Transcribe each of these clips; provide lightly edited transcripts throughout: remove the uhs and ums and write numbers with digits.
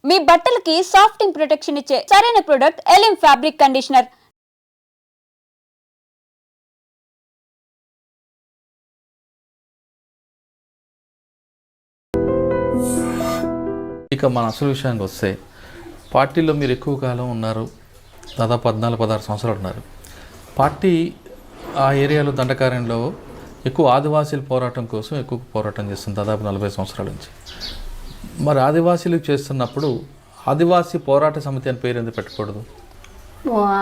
మీ బట్టలకి సాఫ్టింగ్ ప్రొటెక్షన్ ఇచ్చే సరైన ప్రొడక్ట్ ఎలిమ్ ఫ్యాబ్రిక్ కండిషనర్. ఇక మన అసలు విషయానికి వస్తే పార్టీలో మీరు ఎక్కువ కాలం ఉన్నారు, దాదాపు 14-16 సంవత్సరాలు ఉన్నారు. పార్టీ ఆ ఏరియాలో దండకారణ్యంలో ఎక్కువ ఆదివాసీల పోరాటం కోసం ఎక్కువ పోరాటం చేస్తుంది దాదాపు 40 సంవత్సరాల నుంచి. మరి ఆదివాసీలు చేస్తున్నప్పుడు ఆదివాసీ పోరాట సమితి అని పేరు ఎందుకు పెట్టకూడదు?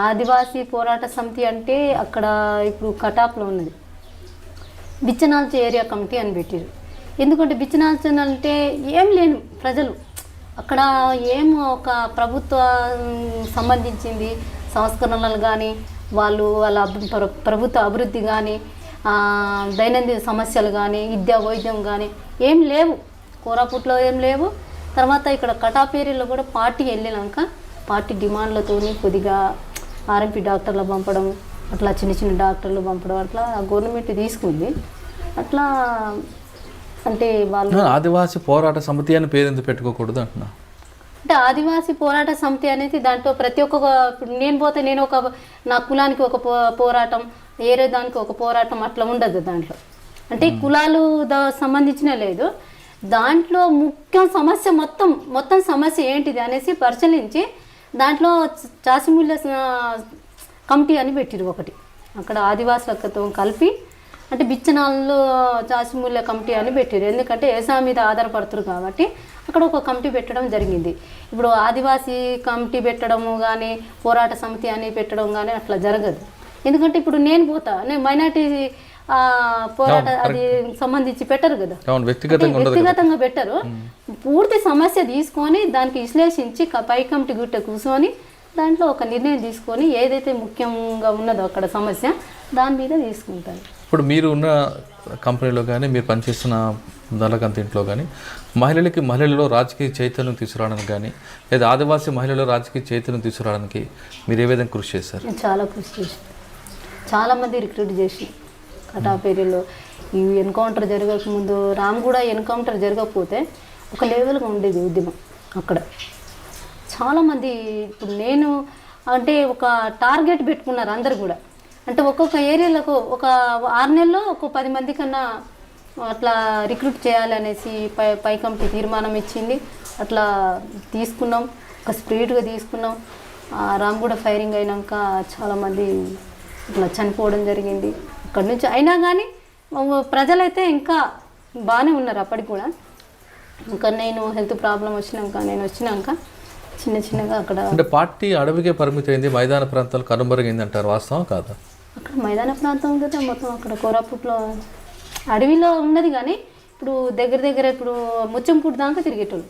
ఆదివాసీ పోరాట సమితి అంటే అక్కడ ఇప్పుడు కటాప్లో ఉన్నది బిచ్చనాల్చి ఏరియా కమిటీ అని పెట్టారు. ఎందుకంటే బిచ్చనాల్చి అంటే ఏం లేను ప్రజలు అక్కడ ఏం ఒక ప్రభుత్వ సంబంధించింది సంస్కరణలు కానీ వాళ్ళ ప్రభుత్వ అభివృద్ధి కానీ దైనందిన సమస్యలు కానీ విద్యా వైద్యం కానీ ఏం లేవు, కోరాపుట్లో ఏం లేవు. తర్వాత ఇక్కడ కటాప్ ఏరియాలో కూడా పార్టీ వెళ్ళినాక పార్టీ డిమాండ్లతో కొద్దిగా ఆర్ఎంపీ డాక్టర్లు పంపడం, అట్లా చిన్న చిన్న డాక్టర్లు పంపడం, అట్లా గవర్నమెంట్ తీసుకుంది. అట్లా అంటే వాళ్ళు ఆదివాసీ పోరాట సమితి అని పేరు ఎందుకు పెట్టుకోకూడదు అంటున్నా. అంటే ఆదివాసీ పోరాట సమితి అనేది దాంట్లో ప్రతి ఒక్క నేను పోతే నేను ఒక నా కులానికి ఒక పోరాటం, ఏరే దానికి ఒక పోరాటం అట్లా ఉండదు దాంట్లో. అంటే కులాలు సంబంధించిన లేదు, దాంట్లో ముఖ్య సమస్య మొత్తం సమస్య ఏంటిది అనేసి పరిశీలించి దాంట్లో చాసిమూల్య కమిటీ అని పెట్టిరు ఒకటి. అక్కడ ఆదివాసులతో కలిపి అంటే బిచ్చనాళ్ళు చాసిమూల్య కమిటీ అని పెట్టారు. ఎందుకంటే వ్యవసాయం మీద ఆధారపడుతున్నారు కాబట్టి అక్కడ ఒక కమిటీ పెట్టడం జరిగింది. ఇప్పుడు ఆదివాసీ కమిటీ పెట్టడము కానీ పోరాట సమితి అని పెట్టడం కానీ అట్లా జరగదు. ఎందుకంటే ఇప్పుడు నేను మైనార్టీ పోరాట అది సంబంధించి పెట్టరు కదా, వ్యక్తిగతంగా పెట్టరు. పూర్తి సమస్య తీసుకొని దానికి విశ్లేషించి పై కమిటీ గుట్ట కూర్చొని దాంట్లో ఒక నిర్ణయం తీసుకొని ఏదైతే ముఖ్యంగా ఉన్నదో అక్కడ సమస్య దాని మీద తీసుకుంటారు. ఇప్పుడు మీరు ఉన్న కంపెనీలో కానీ మీరు పనిచేస్తున్న దళకంత ఇంట్లో కానీ మహిళలలో రాజకీయ చైతన్యం తీసుకురావడానికి కానీ లేదా ఆదివాసీ మహిళల్లో రాజకీయ చైతన్యం తీసుకురావడానికి మీరు ఏ విధంగా కృషి చేశారు? చాలా కృషి చేసి చాలామంది రిక్రూట్ చేసి కటాప్ ఏరియాలో ఈ ఎన్కౌంటర్ జరగకముందు రామగూడ ఎన్కౌంటర్ జరగకపోతే ఒక లెవెల్గా ఉండేది ఉద్యమం అక్కడ. చాలామంది ఇప్పుడు నేను అంటే ఒక టార్గెట్ పెట్టుకున్నారు అందరు కూడా. అంటే ఒక్కొక్క ఏరియాలకు ఒక 6 నెలల్లో ఒక 10 మంది కన్నా అట్లా రిక్రూట్ చేయాలనేసి పై కమిటీ తీర్మానం ఇచ్చింది. అట్లా తీసుకున్నాం, ఒక స్పీడ్గా తీసుకున్నాం. రామగూడ ఫైరింగ్ అయినాక చాలామంది ఇట్లా చనిపోవడం జరిగింది అక్కడి నుంచి. అయినా కానీ ప్రజలైతే ఇంకా బాగానే ఉన్నారు అప్పటికి కూడా. ఇంకా నేను హెల్త్ ప్రాబ్లం వచ్చినాక చిన్నగా అక్కడ అంటే పార్టీ అడవికే పరిమితి అయింది, మైదాన ప్రాంతాలు కనుమరుగైంది అంటారు, వాస్తవం కాదా? అక్కడ మైదాన ప్రాంతం ఉంటే మొత్తం అక్కడ కోరాపుట్లో అడవిలో ఉన్నది. కానీ ఇప్పుడు దగ్గర ఇప్పుడు ముచ్చంపూడి దాకా తిరిగేటోళ్ళు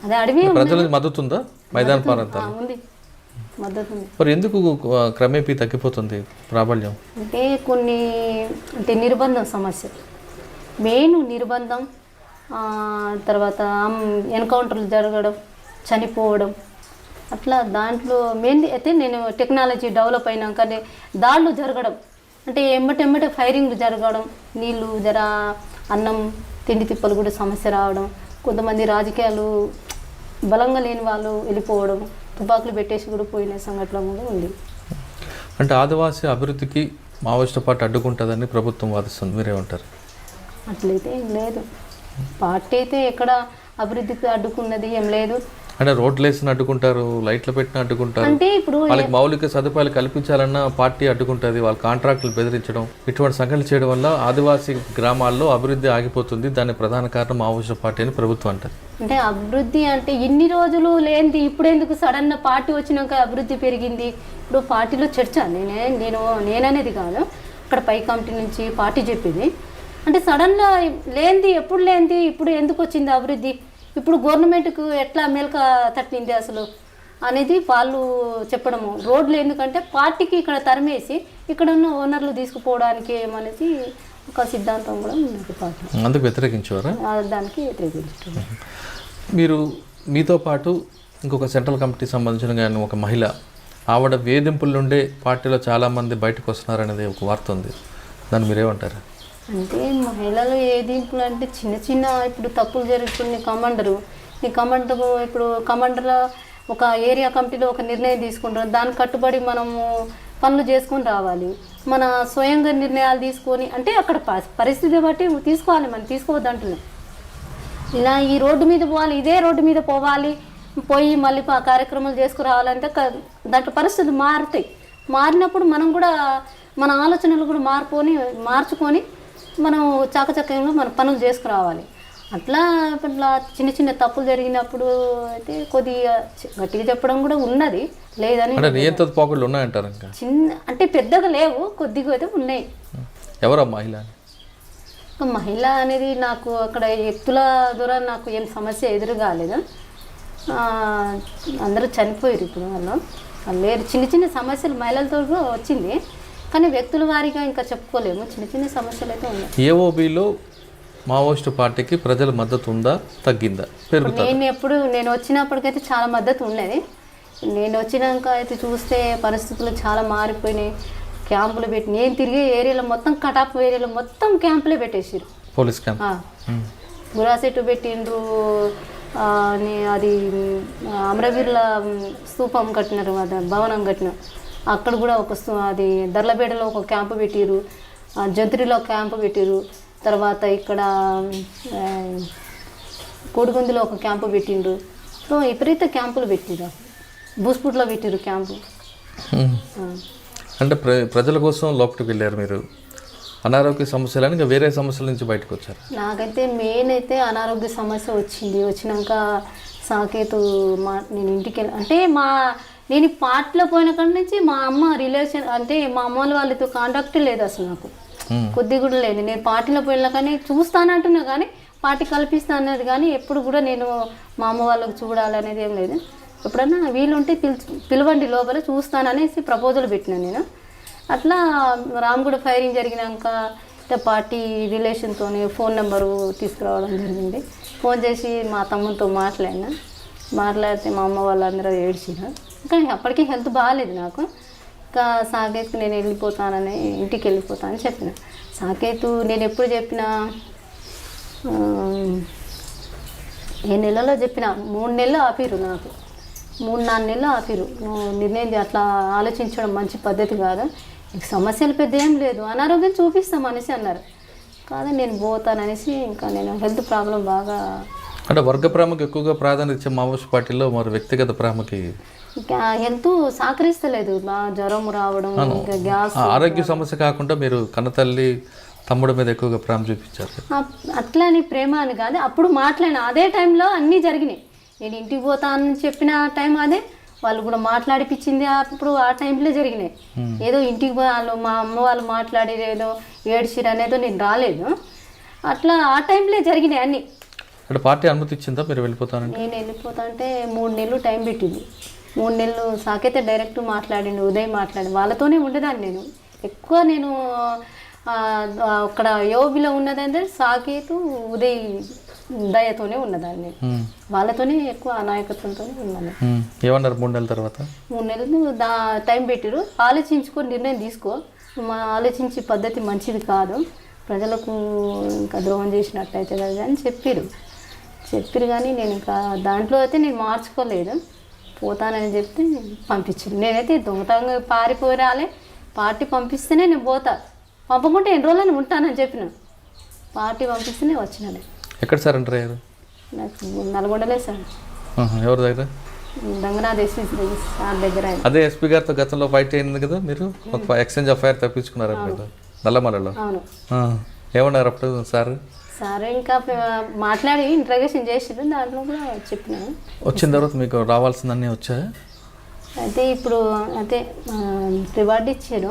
అదే అడవి. ప్రజలకు మద్దతు ఉందా మైదాన ప్రాంతాలు? ఉంది, మద్దతు ఉంది. మరి ఎందుకు క్రమేపీ తగ్గిపోతుంది ప్రాబల్యం? అంటే కొన్ని అంటే నిర్బంధం సమస్య, మెయిన్ నిర్బంధం. తర్వాత ఎన్కౌంటర్లు జరగడం, చనిపోవడం, అట్లా దాంట్లో మెయిన్ అయితే నేను టెక్నాలజీ డెవలప్ అయినాక దాడులు జరగడం, అంటే ఎమ్మటెమ్మటే ఫైరింగ్లు జరగడం, నీళ్ళు అన్నం తిండి తిప్పలు కూడా సమస్య రావడం, కొంతమంది రాజకీయాలు బలంగా లేని వాళ్ళు వెళ్ళిపోవడం, తుపాకులు పెట్టేసి కూడా పోయిన సంఘటన కూడా ఉంది. అంటే ఆదివాసీ అభివృద్ధికి మావోయిస్టు పార్టీ అడ్డుకుంటుందని ప్రభుత్వం వాదిస్తుంది, మీరేమంటారు? అట్లయితే ఏం లేదు, పార్టీ అయితే ఎక్కడ అభివృద్ధికి అడ్డుకున్నది ఏం లేదు. అంటే రోడ్లు వేసిన అడ్డుకుంటారు, లైట్లు పెట్టిన అడ్డుకుంటారు, అంటే ఇప్పుడు వాళ్ళకి మౌలిక సదుపాయాలు కల్పించాలన్న పార్టీ అడ్డుకుంటుంది, వాళ్ళ కాంట్రాక్టులు బెదిరించడం, ఇటువంటి సంఘటనలు చేయడం వల్ల ఆదివాసీ గ్రామాల్లో అభివృద్ధి ఆగిపోతుంది. దాని ప్రధాన కారణం మావోయిస్టు పార్టీ అని ప్రభుత్వం అంటారు. అంటే అభివృద్ధి అంటే ఇన్ని రోజులు లేనిది ఇప్పుడు ఎందుకు సడన్ పార్టీ వచ్చినాక అభివృద్ధి పెరిగింది? ఇప్పుడు పార్టీలో చర్చ నేననేది కాదు, అక్కడ పై కమిటీ నుంచి పార్టీ చెప్పేది. అంటే సడన్గా లేనిది ఎప్పుడు లేనిది ఇప్పుడు ఎందుకు వచ్చింది అభివృద్ధి, ఇప్పుడు గవర్నమెంట్కు ఎట్లా మేల్క తట్టింది అసలు అనేది వాళ్ళు చెప్పడము. రోడ్లు ఎందుకంటే పార్టీకి ఇక్కడ తరిమేసి ఇక్కడ ఉన్న ఓనర్లు తీసుకుపోవడానికి ఏమనేసి ఒక సిద్ధాంతం కూడా ఉంది పార్టీ. అందుకు వ్యతిరేకించేవారా? దానికి వ్యతిరేకించారు. మీరు మీతో పాటు ఇంకొక సెంట్రల్ కమిటీ సంబంధించిన కానీ ఒక మహిళ ఆవిడ వేధింపుల నుండే పార్టీలో చాలామంది బయటకు వస్తున్నారనేది ఒక వార్త ఉంది, దాన్ని మీరేమంటారు? అంటే మహిళలు ఏది ఇప్పుడు అంటే చిన్న ఇప్పుడు తప్పులు జరుగుతుంది కమాండరు ఈ కమాండర్ ఇప్పుడు కమాండర్లో ఒక ఏరియా కమిటీలో ఒక నిర్ణయం తీసుకుంటాం, దానికి కట్టుబడి మనము పనులు చేసుకొని రావాలి. మన స్వయంగా నిర్ణయాలు తీసుకొని అంటే అక్కడ పరిస్థితి బట్టి తీసుకోవాలి, మనం తీసుకోవద్దు అంటున్నాం. ఇలా ఈ రోడ్డు మీద పోవాలి, ఇదే రోడ్డు మీద పోవాలి, పోయి మళ్ళీ కార్యక్రమాలు చేసుకురావాలంటే దాంట్లో పరిస్థితులు మారుతాయి. మారినప్పుడు మనం కూడా మన ఆలోచనలు కూడా మార్చుకొని మనం చాకచక్యంగా మన పనులు చేసుకురావాలి. అట్లా ఇట్లా చిన్న చిన్న తప్పులు జరిగినప్పుడు అయితే కొద్దిగా గట్టిగా చెప్పడం కూడా ఉన్నది, లేదని పోకళ్ళు ఉన్నాయంటారు. ఇంకా చిన్న అంటే పెద్దగా లేవు, కొద్దిగా అయితే ఉన్నాయి. ఎవరా మహిళ? మహిళ అనేది నాకు అక్కడ ఎత్తుల ద్వారా నాకు ఏం సమస్య ఎదురు కాలేదు. అందరూ చనిపోయారు ఇప్పుడు వాళ్ళు లేరు. చిన్న చిన్న సమస్యలు మహిళలతో కూడా వచ్చింది, కానీ వ్యక్తుల వారీగా ఇంకా చెప్పుకోలేము. చిన్న చిన్న సమస్యలు అయితే ఉన్నాయి. ఏఓబిలో మావోయిస్టు పార్టీకి ప్రజల మద్దతు ఉందా, తగ్గిందా, పెరుగుతుందా? నేను వచ్చినప్పటికైతే చాలా మద్దతు ఉండేది. నేను వచ్చినాక అయితే చూస్తే పరిస్థితులు చాలా మారిపోయినాయి. క్యాంపులు పెట్టి నేను తిరిగే ఏరియాలో మొత్తం కటాప్ ఏరియాలో మొత్తం క్యాంపులే పెట్టేసారు. పోలీస్ క్యాంప్ గురాసెట్టు పెట్టిండ్రు, అది అమరవీరుల స్తూపం కట్టినారు, భవనం కట్టినారు. అక్కడ కూడా అది దర్లబేడలో ఒక క్యాంపు పెట్టిరు, జంత్రిలో క్యాంపు పెట్టిరు. తర్వాత ఇక్కడ కోడిగుందులో ఒక క్యాంపు పెట్టిండ్రు. సో విపరీత క్యాంపులు పెట్టిరు. బూస్పూట్లో పెట్టిరు క్యాంపు. అంటే ప్రజల కోసం లోపలికి వెళ్ళారు మీరు. అనారోగ్య సమస్యలని ఇంకా వేరే సమస్యల నుంచి బయటకు వచ్చారు? నాకైతే మెయిన్ అయితే అనారోగ్య సమస్య వచ్చింది. వచ్చినాక సాకేతు నేను ఇంటికి వెళ్ళి అంటే నేను పార్టీలో పోయిన కాడి నుంచి మా అమ్మ రిలేషన్ అంటే మా అమ్మ వాళ్ళతో కాంటాక్ట్ లేదు అసలు నాకు, కొద్ది కూడా లేదు. నేను పార్టీలో పోయినా కానీ చూస్తానంటున్నా కానీ పార్టీ కల్పిస్తాను అన్నది కానీ ఎప్పుడు కూడా నేను మా అమ్మ వాళ్ళకి చూడాలనేది ఏం లేదు. ఎప్పుడన్నా వీలుంటే పిలవండి లోపల చూస్తాననేసి ప్రపోజల్ పెట్టినాను నేను. అట్లా రామగూడ ఫైరింగ్ జరిగినాక పార్టీ రిలేషన్తో ఫోన్ నెంబరు తీసుకురావడం జరిగింది. ఫోన్ చేసి మా తమ్ముతో మాట్లాడితే మా అమ్మ వాళ్ళందరూ ఏడ్చినారు. కానీ అప్పటికీ హెల్త్ బాగాలేదు నాకు. ఇంకా సాకేత్కి నేను వెళ్ళిపోతానని ఇంటికి వెళ్ళిపోతానని చెప్పిన. సాకేతు నేను ఎప్పుడు చెప్పినా ఏ నెలలో చెప్పిన 3 నెలలు ఆపిరు నాకు, 3-4 నెలలు ఆపిరు. నువ్వు నిర్ణయం అట్లా ఆలోచించడం మంచి పద్ధతి కాదు, నీకు సమస్యలు పెద్ద ఏం లేదు, అనారోగ్యం చూపిస్తాం అనేసి అన్నారు. కాదు నేను పోతాననేసి ఇంకా నేను హెల్త్ ప్రాబ్లం బాగా అంటే వర్గ ప్రేమకు ఎక్కువగా ప్రాధాన్యత ఇచ్చే మావోయిస్ట్ పార్టీలో మరి వ్యక్తిగత ప్రేమకి హెల్త్ సహకరిస్తలేదు. బాగా జ్వరం రావడం, ఇంకా గ్యాస్, ఆరోగ్య సమస్య కాకుండా మీరు కన్నతల్లి తమ్ముడు మీద ఎక్కువగా ప్రేమ చూపించారు. అట్లా అని ప్రేమ అని కాదు, అప్పుడు మాట్లాడిన అదే టైంలో అన్నీ జరిగినాయి. నేను ఇంటికి పోతానని చెప్పిన టైం అదే, వాళ్ళు కూడా మాట్లాడిపించింది అప్పుడు ఆ టైంలో జరిగినాయి. ఏదో ఇంటికి వాళ్ళు మా అమ్మ వాళ్ళు మాట్లాడి ఏదో ఏడ్చిరు అనేదో నేను రాలేదు. అట్లా ఆ టైంలో జరిగినాయి అన్నీ. అంటే పార్టీ అనుమతి ఇచ్చిందా మీరు వెళ్ళిపోతానంటే? నేను వెళ్ళిపోతా అంటే 3 నెలలు టైం పెట్టింది. 3 నెలలు సాకైతే డైరెక్ట్ మాట్లాడిండు, ఉదయం మాట్లాడి వాళ్ళతోనే ఉండేదాన్ని. నేను ఎక్కువ నేను అక్కడ యోబిలో ఉన్నదంటే సాకేతు ఉదయ్ దయతోనే ఉన్నదాన్ని, వాళ్ళతోనే ఎక్కువ నాయకత్వంతో ఉన్నాను. ఏమన్నారు 3 నెలల తర్వాత? 3 నెలలు టైం పెట్టిరు, ఆలోచించుకొని నిర్ణయం తీసుకో, ఆలోచించే పద్ధతి మంచిది కాదు, ప్రజలకు ఇంకా ద్రోహం చేసినట్టయితే కదా అని చెప్పిరు కానీ నేను ఇంకా దాంట్లో అయితే నేను మార్చుకోలేదు. పోతానని చెప్తే పంపించారు. నేనైతే దొంగతనంగా పారిపోరాలే, పార్టీ పంపిస్తేనే నేను పోతా, పంపకుంటే ఎన్ని రోజులని ఉంటానని చెప్పిన. పార్టీ పంపిస్తేనే వచ్చినాను. ఎక్కడ సార్ ఎంటర్ అయ్యారు? నాకు నల్గొండలే సార్. ఎవరి దగ్గర? దంగనాథ్ ఎస్పీ సార్ దగ్గర. అదే ఎస్పీ గారితో గతంలో ఫైట్ అయింది కదా మీరు, ఒక ఎక్స్చేంజ్ ఆఫ్ ఫైర్ తప్పించుకున్నారు నల్లమలలో. అవును. ఏమన్నారు అప్పుడు సార్? సార్ ఇంకా మాట్లాడి ఇంట్రగేషన్ చేసారు, దాంట్లో కూడా చెప్పినాను. వచ్చిన తర్వాత మీకు రావాల్సిందన్నీ వచ్చాయి. అయితే ఇప్పుడు అయితే రివార్డు ఇచ్చారు,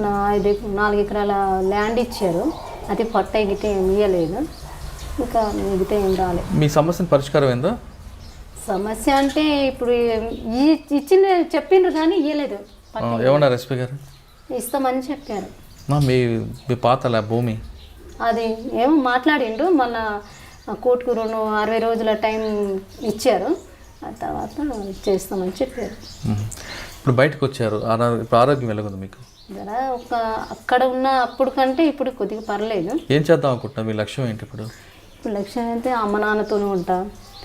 4 ఎకరాల ల్యాండ్ ఇచ్చారు, అది పట్ట గిట్ట ఏం ఇవ్వలేదు, ఇంకా మిగతా ఏం రాలేదు. మీ సమస్యను పరిష్కారం ఏందో? సమస్య అంటే ఇప్పుడు ఇచ్చిన చెప్పిండ్రు కానీ ఇవ్వలేదు. ఏమన్నారు ఎస్పీ గారు? ఇస్తామని చెప్పారు. మీ పాతల భూమి అది ఏమో మాట్లాడిండు, మళ్ళా కోర్టుకు 60 రోజుల టైం ఇచ్చారు, ఆ తర్వాత చేస్తామని చెప్పారు. ఇప్పుడు బయటకు వచ్చారు, ఇప్పుడు ఆరోగ్యం ఎలాగుంది మీకు? అక్కడ ఉన్న అప్పుడు కంటే ఇప్పుడు కొద్దిగా పర్లేదు. ఏం చేద్దాం అనుకుంటున్నా, మీ లక్ష్యం ఏంటి ఇప్పుడు? లక్ష్యం అయితే అమ్మ నాన్నతోనే ఉంటా,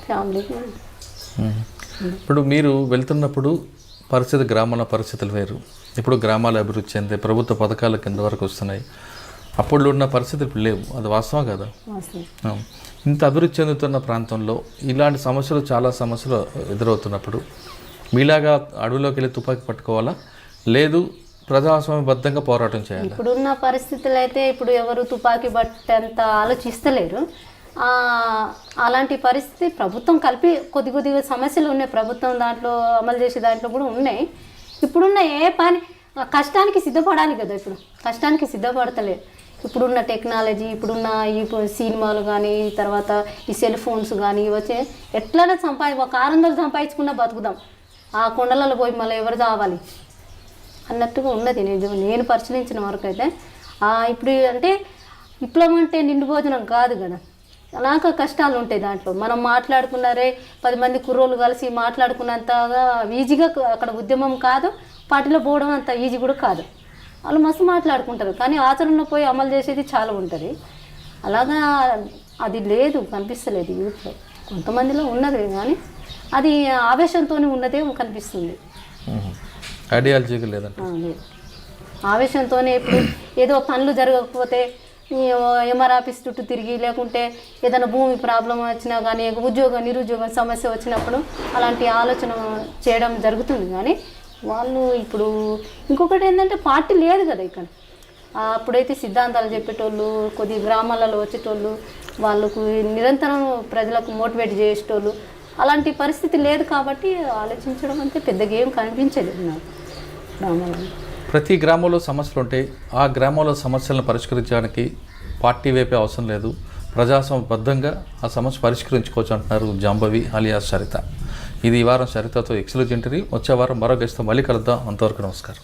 ఫ్యామిలీకి. ఇప్పుడు మీరు వెళ్తున్నప్పుడు గ్రామాల పరిస్థితులు వేరు, ఇప్పుడు గ్రామాల అభివృద్ధి చెందే ప్రభుత్వ పథకాల కింద వరకు వస్తున్నాయి. అప్పుడు ఉన్న పరిస్థితులు ఇప్పుడు లేవు, అది వాస్తవం కదా? ఇంత అభివృద్ధి చెందుతున్న ప్రాంతంలో ఇలాంటి సమస్యలు, చాలా సమస్యలు ఎదురవుతున్నప్పుడు మీలాగా అడవిలోకి వెళ్ళి తుపాకీ పట్టుకోవాలా, లేదు ప్రజాస్వామ్యబద్ధంగా పోరాటం చేయాలి? ఇప్పుడున్న పరిస్థితులు అయితే ఇప్పుడు ఎవరు తుపాకీ బట్టంత ఆలోచిస్తలేరు. అలాంటి పరిస్థితి ప్రభుత్వం కలిపి కొద్దిగా సమస్యలు ఉన్నాయి, ప్రభుత్వం దాంట్లో అమలు చేసే దాంట్లో కూడా ఉన్నాయి. ఇప్పుడున్న ఏ పని కష్టానికి సిద్ధపడాలి కదా, ఇప్పుడు కష్టానికి సిద్ధపడతలేదు. ఇప్పుడున్న టెక్నాలజీ, ఇప్పుడున్న ఈ సినిమాలు కానీ, తర్వాత ఈ సెల్ ఫోన్స్ కానీ వచ్చే ఎట్లనే ఒక 600 సంపాదించుకున్నా బతుకుదాం, ఆ కొండలలో పోయి మళ్ళీ ఎవరు కావాలి అన్నట్టుగా ఉన్నది. నేను పరిశీలించిన వరకు అయితే ఇప్పుడు అంటే విప్లవం అంటే నిండు భోజనం కాదు కదా, అలాగ కష్టాలు ఉంటాయి దాంట్లో. మనం మాట్లాడుకున్నారే 10 మంది కుర్రోళ్ళు కలిసి మాట్లాడుకున్నంతగా ఈజీగా అక్కడ ఉద్యమం కాదు, పార్టీలో పోవడం అంత ఈజీ కూడా కాదు. వాళ్ళు మస్తు మాట్లాడుకుంటారు, కానీ ఆచరణలో పోయి అమలు చేసేది చాలా ఉంటుంది. అలాగా అది లేదు, కనిపిస్తలేదు యూత్లో. కొంతమందిలో ఉన్నది కానీ అది ఆవేశంతో ఉన్నదే కనిపిస్తుంది, ఐడియాలజీగా లేదంటే. లేదు, ఆవేశంతోనే. ఇప్పుడు ఏదో పనులు జరగకపోతే ఎంఆర్ ఆఫీస్ చుట్టూ తిరిగి, లేకుంటే ఏదైనా భూమి ప్రాబ్లం వచ్చినా కానీ, నిరుద్యోగం సమస్య వచ్చినప్పుడు అలాంటి ఆలోచన చేయడం జరుగుతుంది. కానీ వాళ్ళు ఇప్పుడు ఇంకొకటి ఏంటంటే పార్టీ లేదు కదా ఇక్కడ. అప్పుడైతే సిద్ధాంతాలు చెప్పేటోళ్ళు, కొద్ది గ్రామాలలో వచ్చేటోళ్ళు, వాళ్ళకు నిరంతరం ప్రజలకు మోటివేట్ చేసేటోళ్ళు, అలాంటి పరిస్థితి లేదు. కాబట్టి ఆలోచించడం అంటే పెద్దగా ఏం కనిపించలేదు నాకు గ్రామాలలో. ప్రతి గ్రామంలో సమస్యలు ఉంటాయి, ఆ గ్రామంలో సమస్యలను పరిష్కరించడానికి పార్టీ వైపే అవసరం లేదు, ప్రజాస్వామ్యబద్ధంగా ఆ సమస్య పరిష్కరించుకోవచ్చు అంటున్నారు జాంబవి అలియాస్ సరిత. ఇది ఈ వారం సరితతో ఎక్స్క్లూజివ్ ఇంటర్వ్యూ. వచ్చే వారం మరో గెస్ట్తో మళ్ళీ కలుద్దాం. అంతవరకు నమస్కారం.